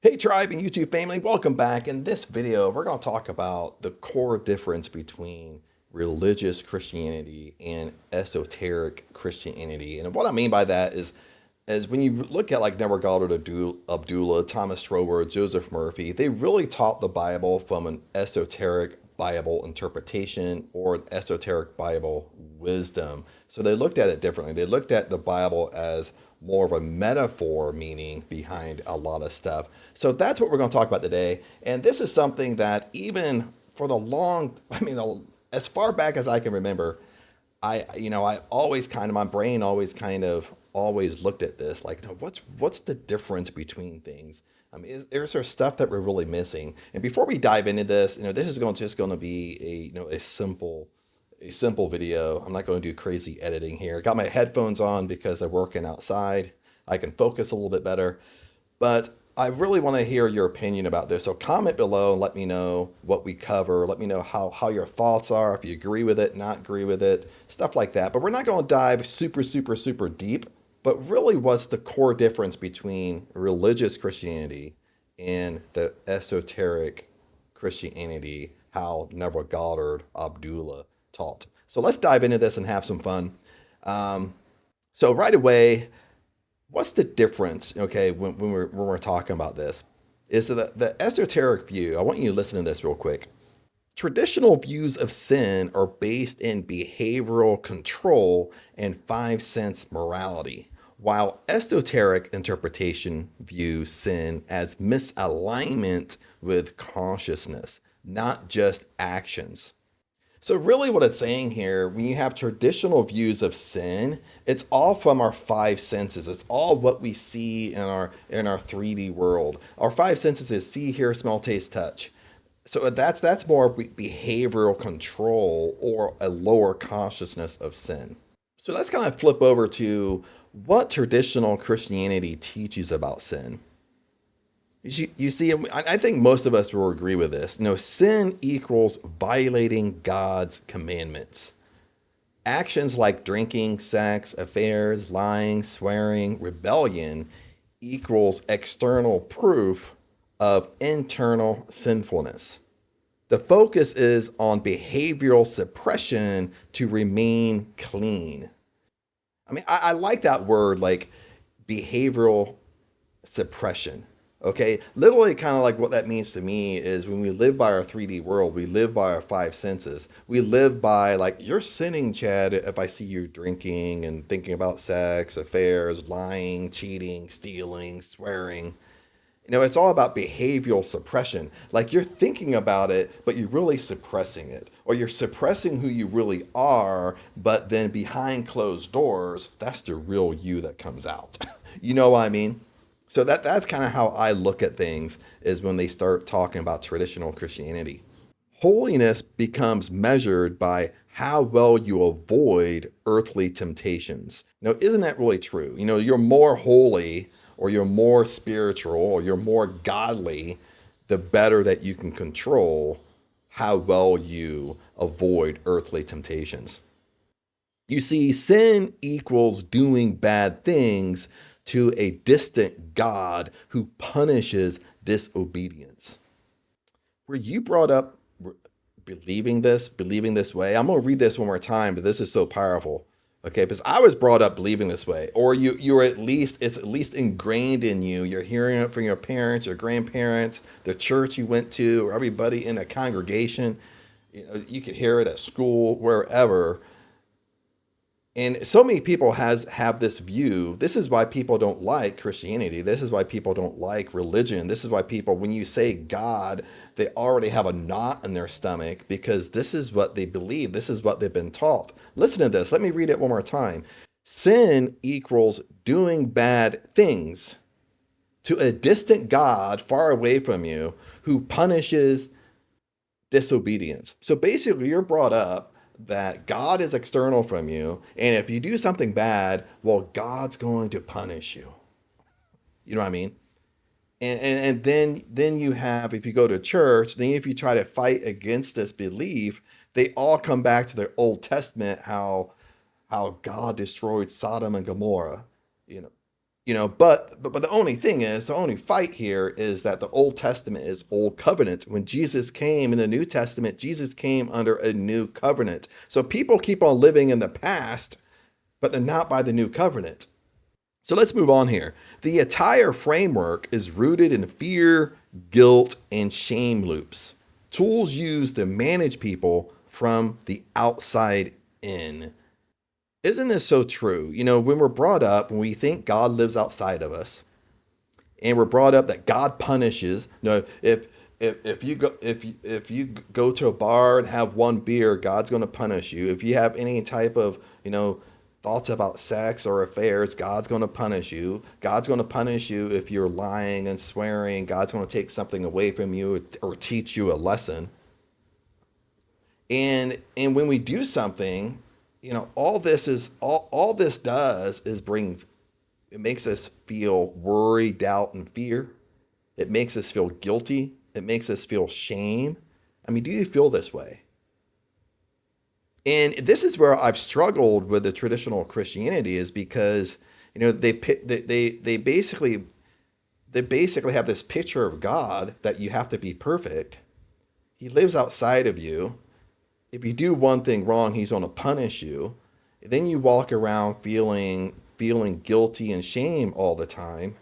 Hey Tribe and YouTube family, welcome back. In this video, we're going to talk about the core difference between religious Christianity and esoteric Christianity. And what I mean by that is when you look at like Neville Goddard Abdullah, Thomas Troward, Joseph Murphy, they really taught the Bible from an esoteric Bible interpretation or an esoteric Bible wisdom. So they looked at it differently. They looked at the Bible as more of a metaphor meaning behind a lot of stuff. So that's what we're going to talk about today. And this is something that even for the as far back as I can remember, I always kind of, my brain always looked at this like, what's the difference between things? I mean, is there stuff that we're really missing? And before we dive into this, this is just going to be a simple video. I'm not going to do crazy editing here. Got my headphones on because they're working outside. I can focus a little bit better, but I really want to hear your opinion about this. So comment below and let me know what we cover. Let me know how your thoughts are, if you agree with it, not agree with it, stuff like that. But we're not going to dive super deep, but really what's the core difference between religious Christianity and the esoteric Christianity, how Neville Goddard Abdullah taught. So let's dive into this and have some fun. So right away, what's the difference, okay, when we're talking about this? Is the esoteric view, I want you to listen to this real quick. Traditional views of sin are based in behavioral control and five-sense morality, while esoteric interpretation views sin as misalignment with consciousness, not just actions. So really what it's saying here, when you have traditional views of sin, it's all from our five senses. It's all what we see in our 3D world. Our five senses is see, hear, smell, taste, touch. So that's more behavioral control or a lower consciousness of sin. So let's kind of flip over to what traditional Christianity teaches about sin. You see, I think most of us will agree with this. Sin equals violating God's commandments. Actions like drinking, sex, affairs, lying, swearing, rebellion equals external proof of internal sinfulness. The focus is on behavioral suppression to remain clean. I mean, I like that word, like behavioral suppression. Okay, literally kind of like what that means to me is when we live by our 3D world, we live by our five senses. We live by like, you're sinning, Chad, if I see you drinking and thinking about sex, affairs, lying, cheating, stealing, swearing. It's all about behavioral suppression. Like you're thinking about it, but you're really suppressing it. Or you're suppressing who you really are, but then behind closed doors, that's the real you that comes out. You know what I mean? So that's kind of how I look at things is when they start talking about traditional Christianity. Holiness becomes measured by how well you avoid earthly temptations. Isn't that really true? You're more holy or you're more spiritual or you're more godly, the better that you can control how well you avoid earthly temptations. You see, sin equals doing bad things to a distant God who punishes disobedience. Were you brought up believing this way? I'm going to read this one more time, but this is so powerful. Okay, because I was brought up believing this way, or it's at least ingrained in you. You're hearing it from your parents, your grandparents, the church you went to, or everybody in a congregation. You could hear it at school, wherever. And so many people have this view. This is why people don't like Christianity. This is why people don't like religion. This is why people, when you say God, they already have a knot in their stomach because this is what they believe. This is what they've been taught. Listen to this. Let me read it one more time. Sin equals doing bad things to a distant God far away from you who punishes disobedience. So basically, you're brought up that God is external from you, and if you do something bad, well, God's going to punish you. You know what I mean? And then you have, if you go to church, then if you try to fight against this belief, they all come back to their Old Testament, how God destroyed Sodom and Gomorrah. But the only thing is, the only fight here is that the Old Testament is Old Covenant. When Jesus came in the New Testament, Jesus came under a new covenant. So people keep on living in the past, but they're not by the new covenant. So let's move on here. The entire framework is rooted in fear, guilt, and shame loops. Tools used to manage people from the outside in. Isn't this so true? When we're brought up, when we think God lives outside of us, and we're brought up that God punishes. If you go to a bar and have one beer, God's going to punish you. If you have any type of thoughts about sex or affairs, God's going to punish you. God's going to punish you if you're lying and swearing. God's going to take something away from you or teach you a lesson. And when we do something, all this does is it makes us feel worry, doubt, and fear. It makes us feel guilty. It makes us feel shame. I mean, do you feel this way? And this is where I've struggled with the traditional Christianity, is because they basically have this picture of God that you have to be perfect. He lives outside of you. If you do one thing wrong, he's going to punish you. Then you walk around feeling guilty and shame all the time.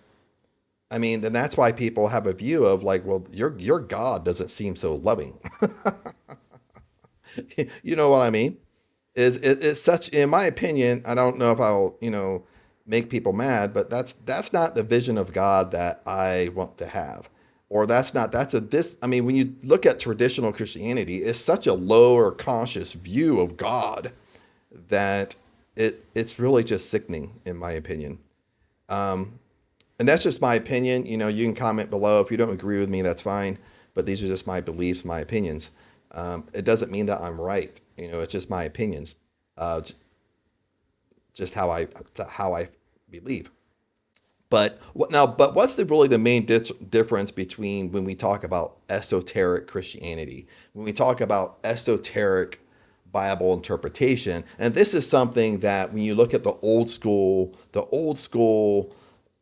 I mean, then that's why people have a view of like, well, your God doesn't seem so loving. You know what I mean? It's such, in my opinion, I don't know if I'll, make people mad, but that's not the vision of God that I want to have. Or when you look at traditional Christianity, it's such a low or conscious view of God that it's really just sickening, in my opinion. And that's just my opinion. You can comment below. If you don't agree with me, that's fine. But these are just my beliefs, my opinions. It doesn't mean that I'm right. It's just my opinions. Just how I believe. But what's really the main difference between when we talk about esoteric Christianity, when we talk about esoteric Bible interpretation? And this is something that when you look at the old school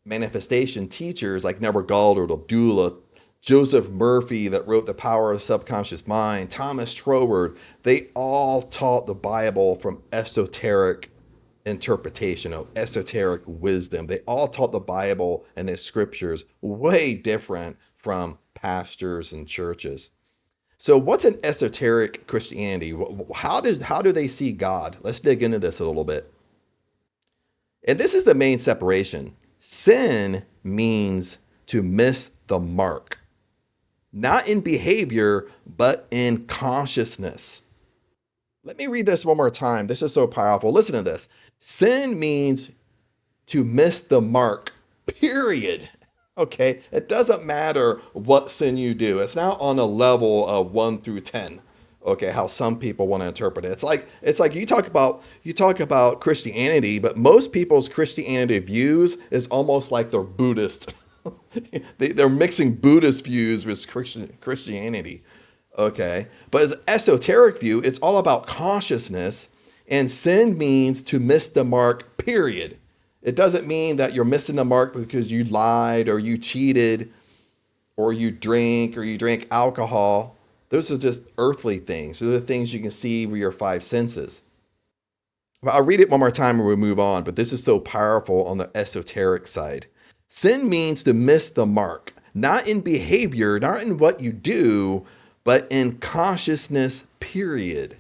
manifestation teachers like Neville Goddard, Abdullah, Joseph Murphy that wrote The Power of the Subconscious Mind, Thomas Troward, they all taught the Bible from esoteric interpretation of esoteric wisdom. They all taught the Bible and the scriptures way different from pastors and churches. So what's an esoteric Christianity? How do they see God? Let's dig into this a little bit. And this is the main separation. Sin means to miss the mark, not in behavior, but in consciousness. Let me read this one more time. This is so powerful. Listen to this. Sin means to miss the mark, period. Okay? It doesn't matter what sin you do. It's not on a level of 1 through 10. Okay, how some people want to interpret it. It's like you talk about Christianity, but most people's Christianity views is almost like they're Buddhist. They're mixing Buddhist views with Christianity. Okay, but as an esoteric view, it's all about consciousness, and sin means to miss the mark, period. It doesn't mean that you're missing the mark because you lied or you cheated or you drank alcohol. Those are just earthly things. Those are things you can see with your 5 senses. Well, I'll read it one more time and we'll move on, but this is so powerful on the esoteric side. Sin means to miss the mark, not in behavior, not in what you do, but in consciousness, period.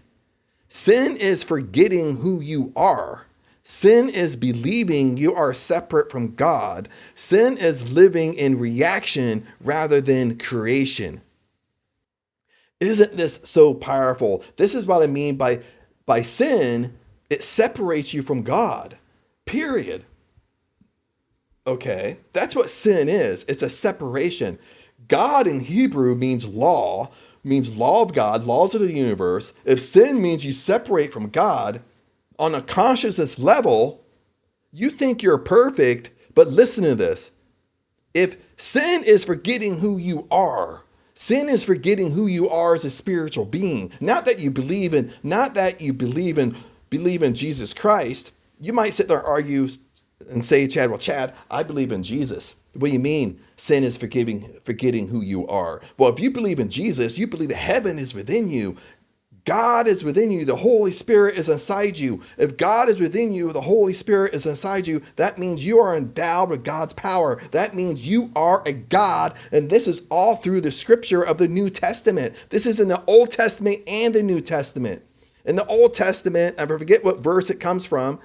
Sin is forgetting who you are. Sin is believing you are separate from God. Sin is living in reaction rather than creation. Isn't this so powerful? This is what I mean by sin. It separates you from God, period. Okay, that's what sin is. It's a separation. God in Hebrew means law of God, laws of the universe. If sin means you separate from God on a consciousness level, you think you're perfect, but listen to this. If sin is forgetting who you are, sin is forgetting who you are as a spiritual being. Not that you believe in Jesus Christ. You might sit there and argue and say, Chad, well, Chad, I believe in Jesus. What do you mean sin is forgetting who you are? Well, if you believe in Jesus, you believe that heaven is within you. God is within you. The Holy Spirit is inside you. If God is within you, the Holy Spirit is inside you. That means you are endowed with God's power. That means you are a God. And this is all through the scripture of the New Testament. This is in the Old Testament and the New Testament. In the Old Testament, I forget what verse it comes from,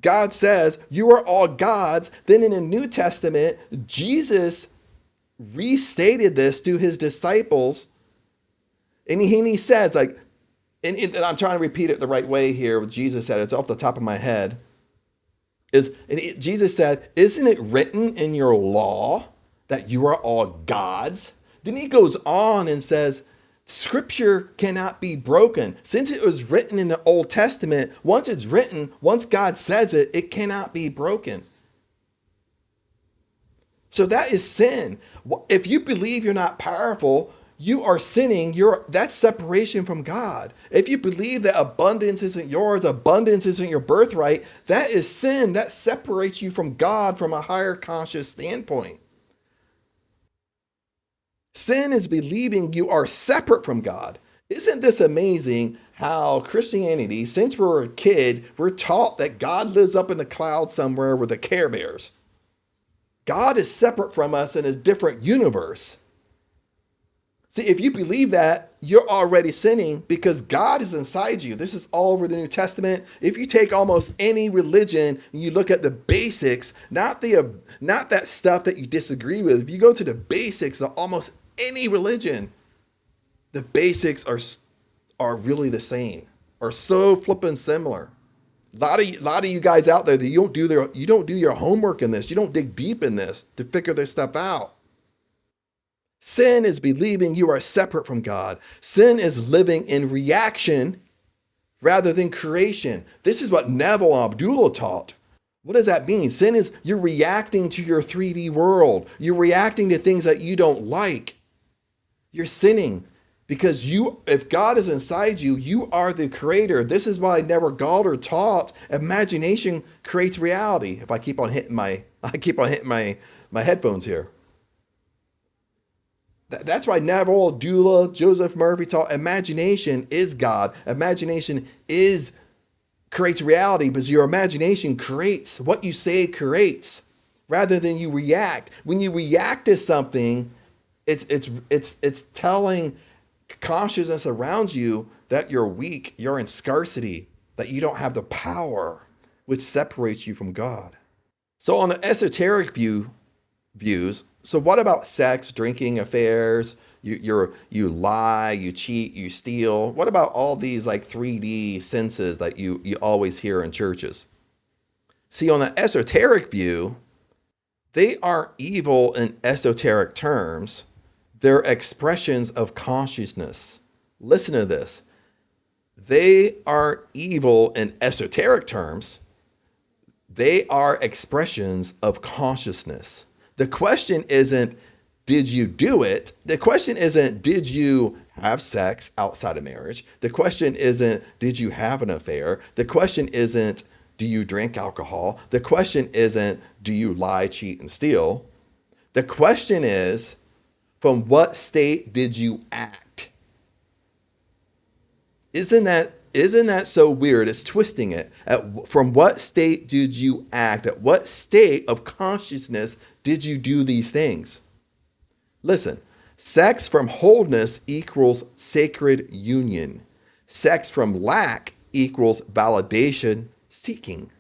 God says, you are all gods. Then in the New Testament, Jesus restated this to his disciples. And he says, like, and I'm trying to repeat it the right way here. What Jesus said, it's off the top of my head. Jesus said, isn't it written in your law that you are all gods? Then he goes on and says, Scripture cannot be broken. Since it was written in the Old Testament, once it's written, once God says it, it cannot be broken. So that is sin. If you believe you're not powerful, you are sinning. That's separation from God. If you believe that abundance isn't yours, abundance isn't your birthright, that is sin. That separates you from God from a higher conscious standpoint. Sin is believing you are separate from God. Isn't this amazing how Christianity, since we're a kid, we're taught that God lives up in the clouds somewhere with the Care Bears. God is separate from us in a different universe. See, if you believe that, you're already sinning because God is inside you. This is all over the New Testament. If you take almost any religion and you look at the basics, not that stuff that you disagree with. If you go to the basics of almost any religion, the basics are really the same, are so flippin' similar. A lot of you guys out there that you don't do your homework in this. You don't dig deep in this to figure this stuff out. Sin is believing you are separate from God. Sin is living in reaction rather than creation. This is what Neville Abdullah taught. What does that mean? Sin is you're reacting to your 3D world. You're reacting to things that you don't like. You're sinning because if God is inside you, you are the creator. This is why Neville Galder taught imagination creates reality. If I keep on hitting my headphones here. That's why Neville, Abdullah, Joseph Murphy taught imagination is God. Imagination creates reality because your imagination creates what you say creates rather than you react. When you react to something, it's telling consciousness around you that you're weak, you're in scarcity, that you don't have the power, which separates you from God. So on the esoteric views, so what about sex, drinking, affairs? You lie, you cheat, you steal. What about all these like 3D senses that you always hear in churches? See, on the esoteric view, they aren't evil in esoteric terms. They're expressions of consciousness. Listen to this. They aren't evil in esoteric terms. They are expressions of consciousness. The question isn't, did you do it? The question isn't, did you have sex outside of marriage? The question isn't, did you have an affair? The question isn't, do you drink alcohol? The question isn't, do you lie, cheat, and steal? The question is, from what state did you act? Isn't that so weird? It's twisting it. From what state did you act? At what state of consciousness did you do these things? Listen, sex from wholeness equals sacred union. Sex from lack equals validation seeking.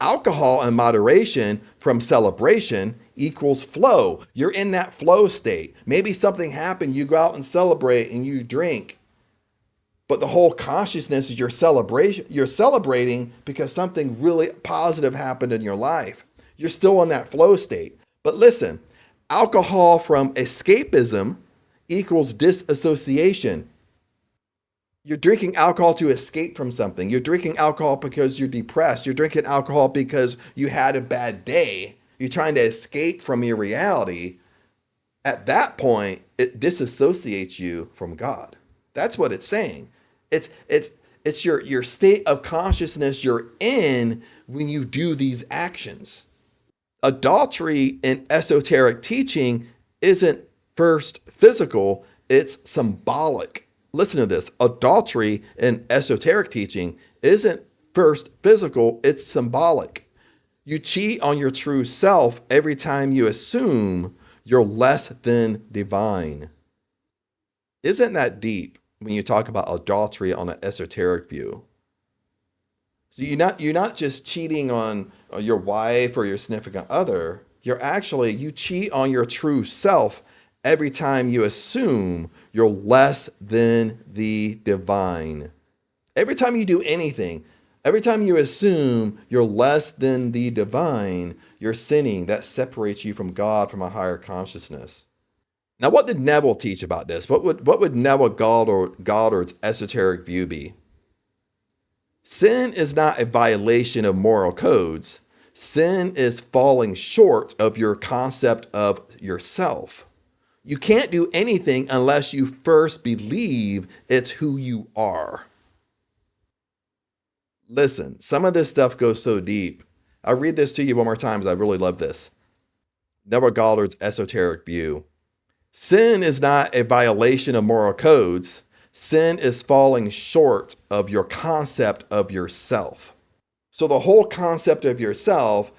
Alcohol in moderation from celebration equals flow. You're in that flow state. Maybe something happened, you go out and celebrate and you drink. But the whole consciousness is your celebration. You're celebrating because something really positive happened in your life. You're still in that flow state. But listen, alcohol from escapism equals disassociation. You're drinking alcohol to escape from something. You're drinking alcohol because you're depressed. You're drinking alcohol because you had a bad day. You're trying to escape from your reality. At that point, it disassociates you from God. That's what it's saying. It's It's your state of consciousness you're in when you do these actions. Adultery in esoteric teaching isn't first physical, it's symbolic. Listen to this. Adultery in esoteric teaching isn't first physical, it's symbolic. You cheat on your true self every time you assume you're less than divine. Isn't that deep when you talk about adultery on an esoteric view? So you're not just cheating on your wife or your significant other. You cheat on your true self every time you assume you're less than the divine. Every time you do anything, every time you assume you're less than the divine, you're sinning. That separates you from God, from a higher consciousness. Now, what did Neville teach about this? What would Neville Goddard's esoteric view be? Sin is not a violation of moral codes. Sin is falling short of your concept of yourself. You can't do anything unless you first believe it's who you are. Listen, some of this stuff goes so deep. I'll read this to you one more time because I really love this. Neville Goddard's esoteric view. Sin is not a violation of moral codes. Sin is falling short of your concept of yourself. So the whole concept of yourself,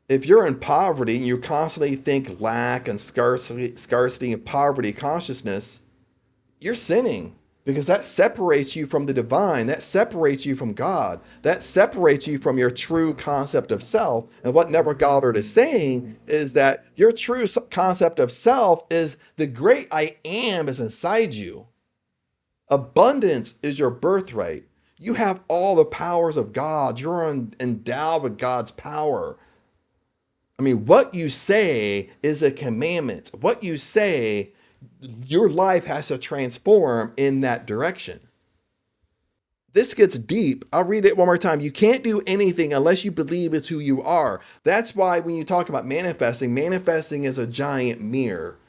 if you're in poverty and you constantly think lack and scarcity and poverty consciousness, you're sinning because that separates you from the divine. That separates you from God. That separates you from your true concept of self. And what Neville Goddard is saying is that your true concept of self is the great I am is inside you. Abundance is your birthright. You have all the powers of God. You're endowed with God's power. I mean, what you say is a commandment. What you say, your life has to transform in that direction. This gets deep. I'll read it one more time. You can't do anything unless you believe it's who you are. That's why when you talk about manifesting is a giant mirror.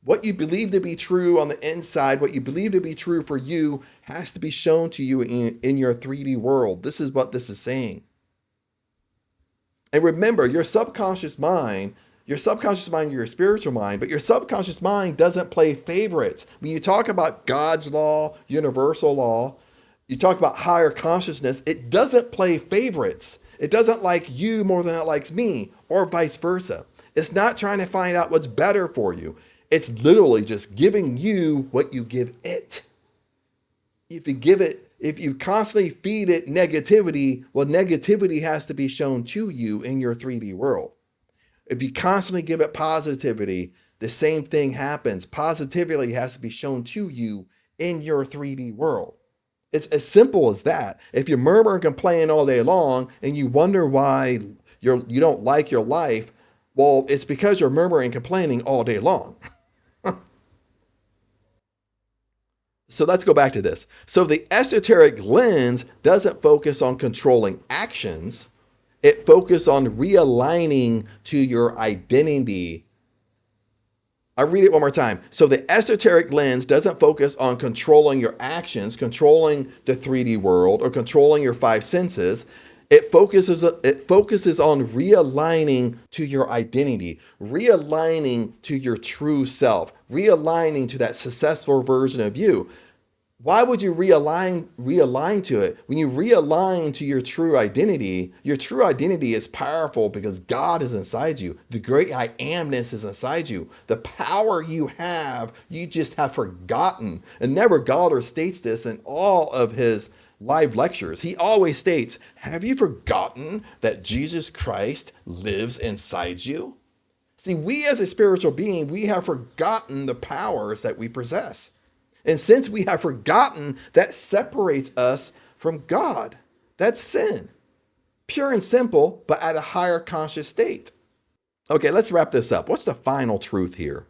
What you believe to be true on the inside, what you believe to be true for you, has to be shown to you in your 3D world. This is what this is saying. And remember, your subconscious mind, your spiritual mind, but your subconscious mind doesn't play favorites. When you talk about God's law, universal law, you talk about higher consciousness, it doesn't play favorites. It doesn't like you more than it likes me, or vice versa. It's not trying to find out what's better for you. It's literally just giving you what you give it. If you constantly feed it negativity, well, negativity has to be shown to you in your 3D world. If you constantly give it positivity, the same thing happens. Positivity has to be shown to you in your 3D world. It's as simple as that. If you murmur and complain all day long and you wonder why you don't like your life, well, it's because you're murmuring and complaining all day long. So let's go back to this. So the esoteric lens doesn't focus on controlling actions. It focuses on realigning to your identity. I read it one more time. So the esoteric lens doesn't focus on controlling your actions, controlling the 3D world, or controlling your 5 senses. It focuses on realigning to your identity, realigning to your true self, realigning to that successful version of you. Why would you realign to it? When you realign to your true identity is powerful because God is inside you. The great I amness is inside you. The power you have, you just have forgotten. And Neville Goddard states this in all of his live lectures. He always states, have you forgotten that Jesus Christ lives inside you? See, we as a spiritual being, we have forgotten the powers that we possess. And since we have forgotten, that separates us from God. That's sin. Pure and simple, but at a higher conscious state. Okay, let's wrap this up. What's the final truth here?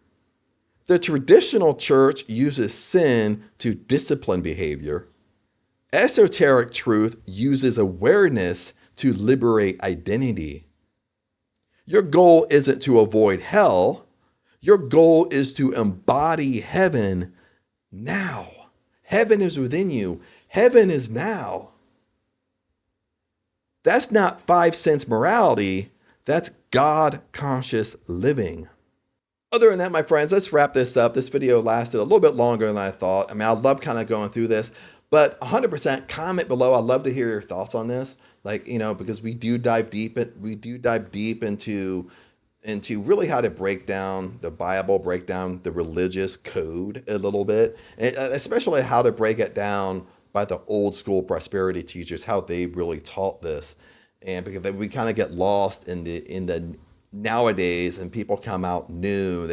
The traditional church uses sin to discipline behavior. Esoteric truth uses awareness to liberate identity. Your goal isn't to avoid hell. Your goal is to embody heaven now. Heaven is within you. Heaven is now. That's not 5 cents morality. That's God conscious living. Other than that, my friends, let's wrap this up. This video lasted a little bit longer than I thought. I mean, I love kind of going through this, but 100% comment below. I'd love to hear your thoughts on this. Like, because we do dive deep into really how to break down the Bible, break down the religious code a little bit, and especially how to break it down by the old school prosperity teachers, how they really taught this. And because we kind of get lost in the nowadays, and people come out new.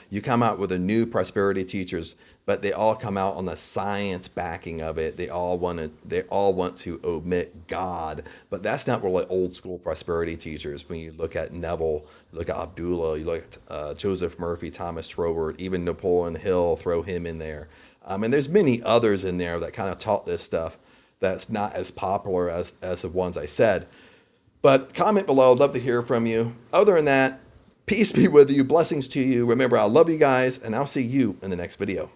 You come out with a new prosperity teachers, but they all come out on the science backing of it. They all want to omit God, but that's not really old school prosperity teachers. When you look at Neville, you look at Abdullah, you look at Joseph Murphy, Thomas Troward, even Napoleon Hill, throw him in there. And there's many others in there that kind of taught this stuff that's not as popular as the ones I said. But comment below. I'd love to hear from you. Other than that, peace be with you. Blessings to you. Remember, I love you guys, and I'll see you in the next video.